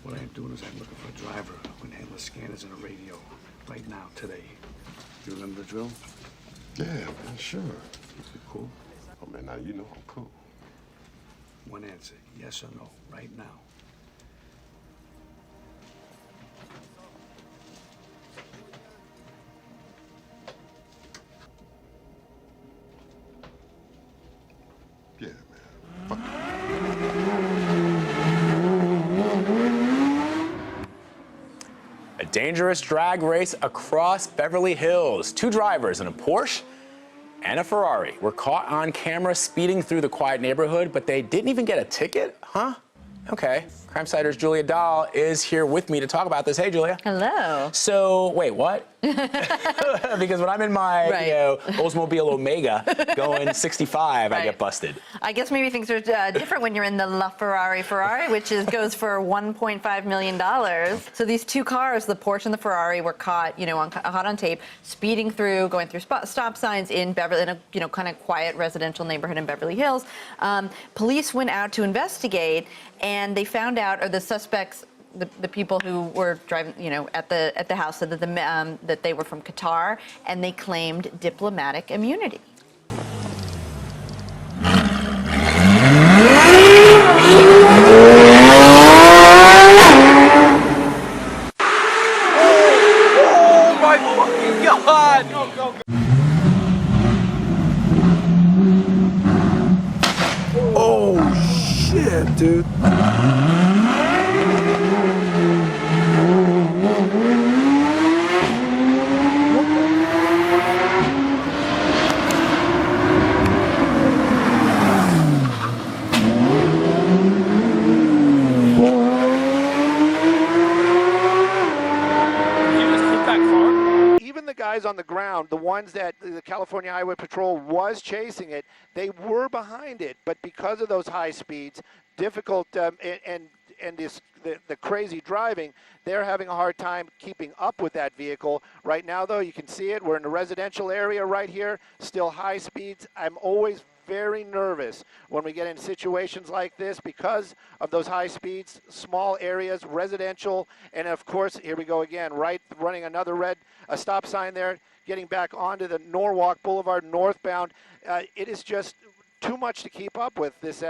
What I am doing is I'm looking for a driver with handler scanners and a radio right now, today. You remember the drill? Yeah, man, sure. You cool? Oh, man, now you know I'm cool. One answer, yes or no, right now. Yeah, man. Fuck it. A dangerous drag race across Beverly Hills. Two drivers in a Porsche and a Ferrari were caught on camera speeding through the quiet neighborhood, but they didn't even get a ticket? Huh? Okay. Crime-Cider's Julia Dahl is here with me to talk about this. Hey, Julia. Hello. So, wait, what? Because when I'm in my Oldsmobile Omega going 65, I get busted. I guess maybe things are different when you're in the LaFerrari Ferrari, which goes for $1.5 million. So these two cars, the Porsche and the Ferrari, were caught, hot on tape, speeding through, going through stop signs in Beverly, in a kind of quiet residential neighborhood in Beverly Hills. Police went out to investigate, and they found out, or the suspects, the people who were driving, at the house, said that that they were from Qatar, and they claimed diplomatic immunity. Oh my fucking God! Go. Oh, shit, dude. Even the guys on the ground, the ones that the California Highway Patrol was chasing it, they were behind it, but because of those high speeds, difficult and the crazy driving, they're having a hard time keeping up with that vehicle. Right now, though, you can see it. We're in a residential area right here, still high speeds. I'm always very nervous when we get in situations like this because of those high speeds, small areas, residential, and of course, here we go again, right, running another a stop sign there, getting back onto the Norwalk Boulevard northbound. It is just too much to keep up with this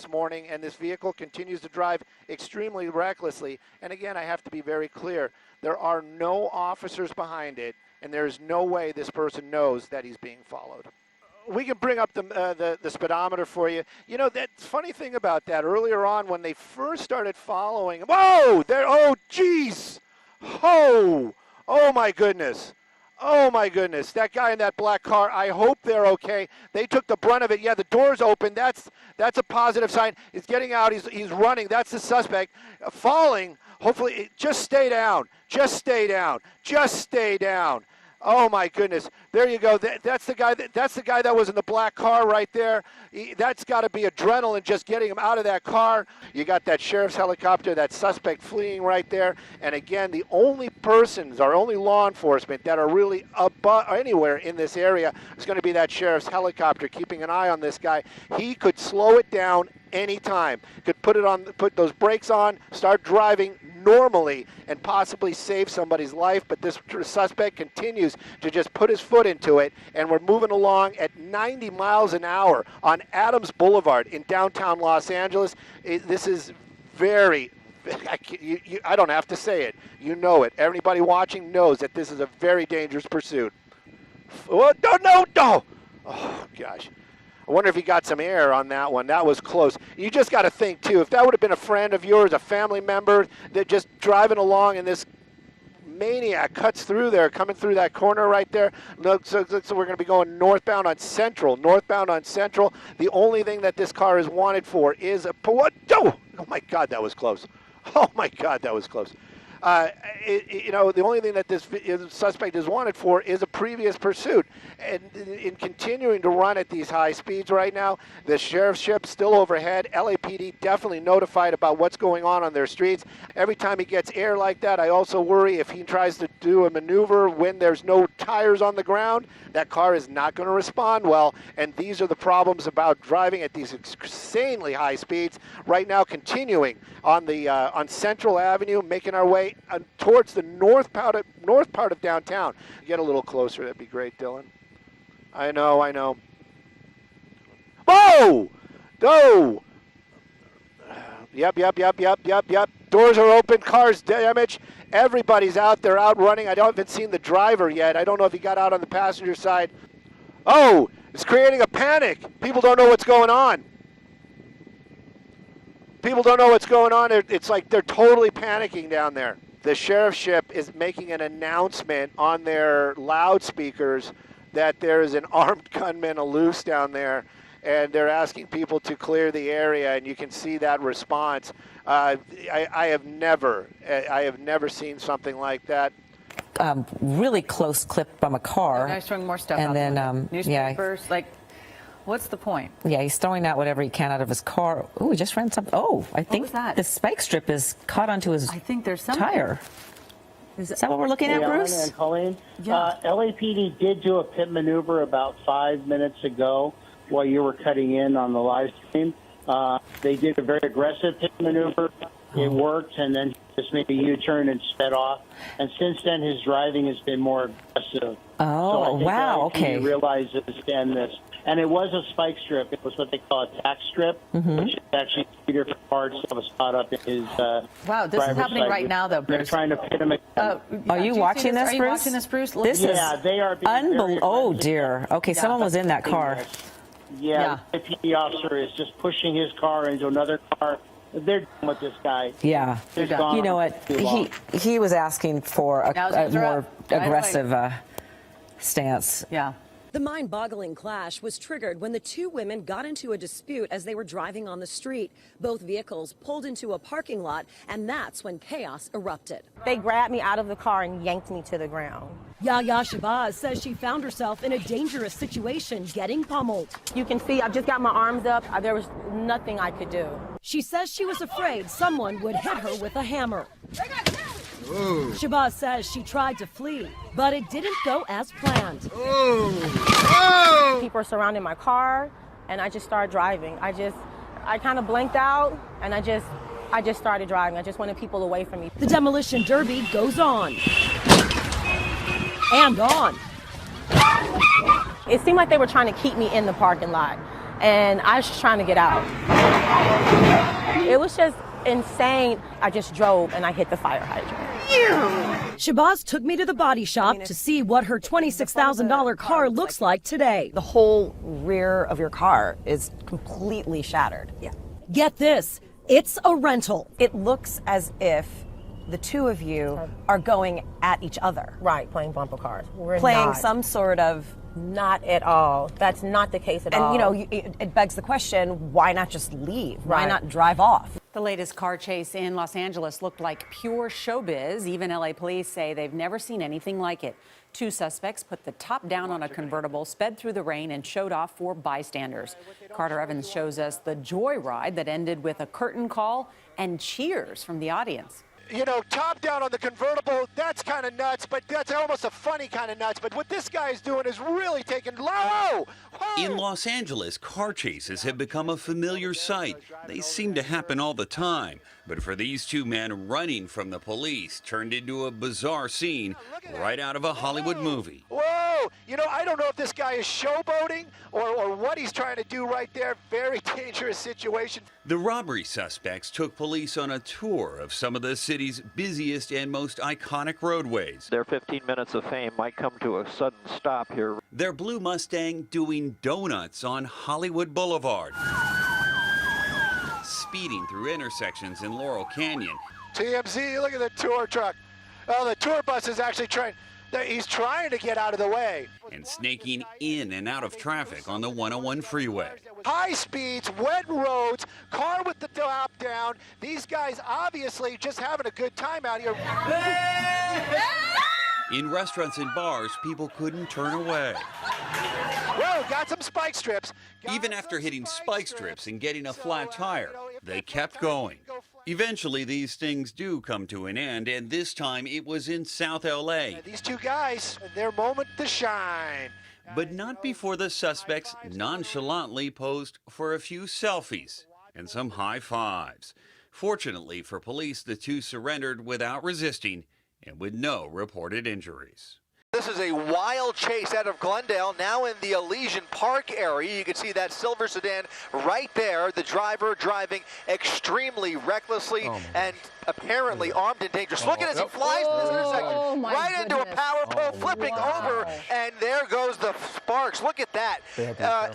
morning, and this vehicle continues to drive extremely recklessly. And again, I have to be very clear, there are no officers behind it, and there's no way this person knows that he's being followed. We can bring up the speedometer for you. You know, that funny thing about that, earlier on when they first started following, whoa, there, oh, geez, oh my goodness. Oh, my goodness. That guy in that black car, I hope they're okay. They took the brunt of it. Yeah, the door's open. That's a positive sign. He's getting out. He's running. That's the suspect. Falling. Hopefully, just stay down. Just stay down. Just stay down. Oh my goodness! There you go. That's the guy. That's the guy that was in the black car right there. That's got to be adrenaline just getting him out of that car. You got that sheriff's helicopter. That suspect fleeing right there. And again, the only persons, or only law enforcement that are really anywhere in this area is going to be that sheriff's helicopter, keeping an eye on this guy. He could slow it down anytime. Could put those brakes on, start driving normally, and possibly save somebody's life, but this suspect continues to just put his foot into it, and we're moving along at 90 miles an hour on Adams Boulevard in downtown Los Angeles. This is very, I don't have to say it. You know it. Everybody watching knows that this is a very dangerous pursuit. Oh, no. Oh, gosh. I wonder if he got some air on that one. That was close. You just got to think, too, if that would have been a friend of yours, a family member, that just driving along and this maniac cuts through there, coming through that corner right there. So we're going to be going northbound on Central. The only thing that this car is wanted for is a... Oh, my God, that was close. Oh, my God, that was close. The only thing that this suspect is wanted for is a previous pursuit. And in continuing to run at these high speeds right now, the sheriff's ship still overhead. LAPD definitely notified about what's going on their streets. Every time he gets air like that, I also worry if he tries to do a maneuver when there's no tires on the ground, that car is not going to respond well. And these are the problems about driving at these insanely high speeds. Right now, continuing on Central Avenue, making our way towards the north part of downtown. Get a little closer, that'd be great, Dylan. I know. Whoa! Oh! Yep. Doors are open, cars damaged. Everybody's out there, out running. I haven't seen the driver yet. I don't know if he got out on the passenger side. Oh, it's creating a panic. People don't know what's going on. It's like they're totally panicking down there. The sheriff's ship is making an announcement on their loudspeakers that there is an armed gunman loose down there, and they're asking people to clear the area, and you can see that response. I have never seen something like that. Really close clip from a car. Now he's throwing more stuff and out. then Newspapers, what's the point? Yeah, he's throwing out whatever he can out of his car. Oh, he just ran something. Oh, I think was that? the spike strip is caught onto his I think there's something. tire. Is that what we're looking at, Bruce? And Colleen, Yeah. LAPD did do a pit maneuver about 5 minutes ago while you were cutting in on the live stream. They did a very aggressive pit maneuver. It worked, and then he just made a U-turn and sped off. And since then, his driving has been more aggressive. Oh, so I think wow, LAPD okay. realized this. And it was a spike strip. It was what they call a tack strip, which is actually 2 different parts of a spot up in his Wow, this is driver's happening side. right now, though, They're Bruce. trying to pit him again. Are you watching this, Are you Bruce? watching this, Bruce? This Yeah, they are being very Oh, aggressive. dear. Okay, someone was in that car. Yeah, the PD officer is just pushing his car into another car. They're done with this guy. Yeah. He's gone You know what? too long. He was asking for Now his a hands are more up. Right away. aggressive stance. Yeah. The mind-boggling clash was triggered when the two women got into a dispute as they were driving on the street. Both vehicles pulled into a parking lot, and that's when chaos erupted. They grabbed me out of the car and yanked me to the ground. Yahya Shabazz says she found herself in a dangerous situation, getting pummeled. You can see I've just got my arms up. There was nothing I could do. She says she was afraid someone would hit her with a hammer. Shabazz says she tried to flee, but it didn't go as planned. People were surrounding my car, and I just started driving. I kind of blanked out, and I just started driving. I just wanted people away from me. The demolition derby goes on. And on. It seemed like they were trying to keep me in the parking lot, and I was just trying to get out. It was just insane. I just drove, and I hit the fire hydrant. Shabazz took me to the body shop to see what her $26,000 car looks like today. The whole rear of your car is completely shattered. Yeah. Get this, it's a rental. It looks as if the two of you are going at each other. Right, playing bumper cars. We're Playing not. some sort of... Not at all. That's not the case at all. And, you know, it begs the question, why not just leave? Why Right. not drive off? The latest car chase in Los Angeles looked like pure showbiz. Even LA police say they've never seen anything like it. Two suspects put the top down on a convertible, sped through the rain, and showed off for bystanders. Carter Evans shows us the joyride that ended with a curtain call and cheers from the audience. You know, top down on the convertible, that's kind of nuts, but that's almost a funny kind of nuts. But what this guy is doing is really taking low. In Los Angeles, car chases have become a familiar sight. They seem to happen all the time. But for these two men, running from the police turned into a bizarre scene right out of a Hollywood movie. Whoa! You know, I don't know if this guy is showboating or what he's trying to do right there. Very dangerous situation. The robbery suspects took police on a tour of some of the city's busiest and most iconic roadways. Their 15 minutes of fame might come to a sudden stop here. Their blue Mustang doing donuts on Hollywood Boulevard, speeding through intersections in Laurel Canyon. TMZ, look at the tour truck. Oh, the tour bus is actually trying. He's trying to get out of the way. And snaking in and out of traffic on the 101 freeway. High speeds, wet roads, car with the top down. These guys obviously just having a good time out here. In restaurants and bars, people couldn't turn away. Whoa, got some spike strips. Even after hitting spike strips and getting a flat tire, they kept going. Eventually, these things do come to an end, and this time it was in South LA. These two guys, their moment to shine. But not before the suspects nonchalantly posed for a few selfies and some high fives. Fortunately for police, the two surrendered without resisting and with no reported injuries. This is a wild chase out of Glendale, now in the Elysian Park area. You can see that silver sedan right there. The driver driving extremely recklessly and apparently armed and dangerous. Look at as he flies through this intersection, right into a power pole, flipping over, and there goes the sparks. Look at that.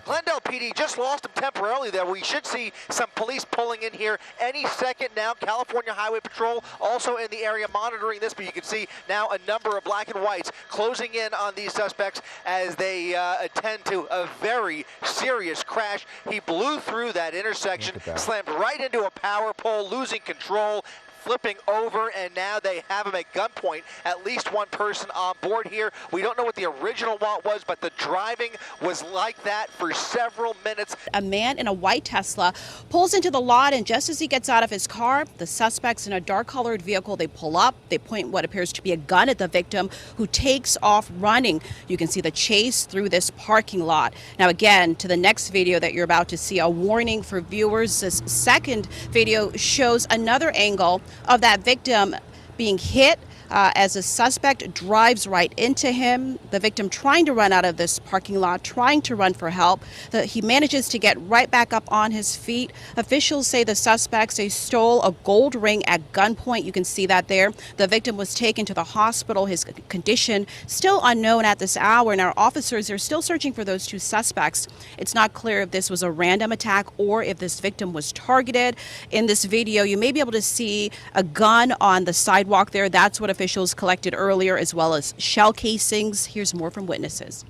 Glendale PD just lost him temporarily there. We should see some police pulling in here any second now. California Highway Patrol also in the area monitoring this, but you can see now a number of black and whites closing in on these suspects as they attend to a very serious crash. He blew through that intersection, slammed right into a power pole, losing control, flipping over, and now they have him at gunpoint. At least one person on board here. We don't know what the original want was, but the driving was like that for several minutes. A man in a white Tesla pulls into the lot, and just as he gets out of his car, the suspects in a dark-colored vehicle, they pull up, they point what appears to be a gun at the victim, who takes off running. You can see the chase through this parking lot. Now again, to the next video that you're about to see, a warning for viewers. This second video shows another angle of that victim being hit as a suspect drives right into him. The victim trying to run out of this parking lot, trying to run for help. He manages to get right back up on his feet. Officials say the suspects, they stole a gold ring at gunpoint. You can see that there. The victim was taken to the hospital. His condition still unknown at this hour, and our officers are still searching for those two suspects. It's not clear if this was a random attack or if this victim was targeted. In this video, you may be able to see a gun on the sidewalk there. That's what officials collected earlier, as well as shell casings. Here's more from witnesses.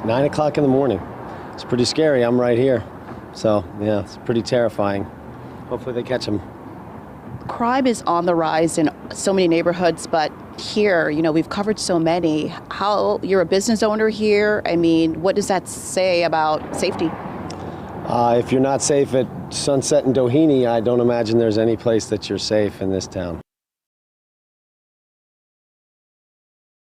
9 o'clock in the morning. It's pretty scary. I'm right here. So, yeah, it's pretty terrifying. Hopefully they catch him. Crime is on the rise in so many neighborhoods, but here, you know, we've covered so many. You're a business owner here. I mean, what does that say about safety? If you're not safe at Sunset and Doheny, I don't imagine there's any place that you're safe in this town.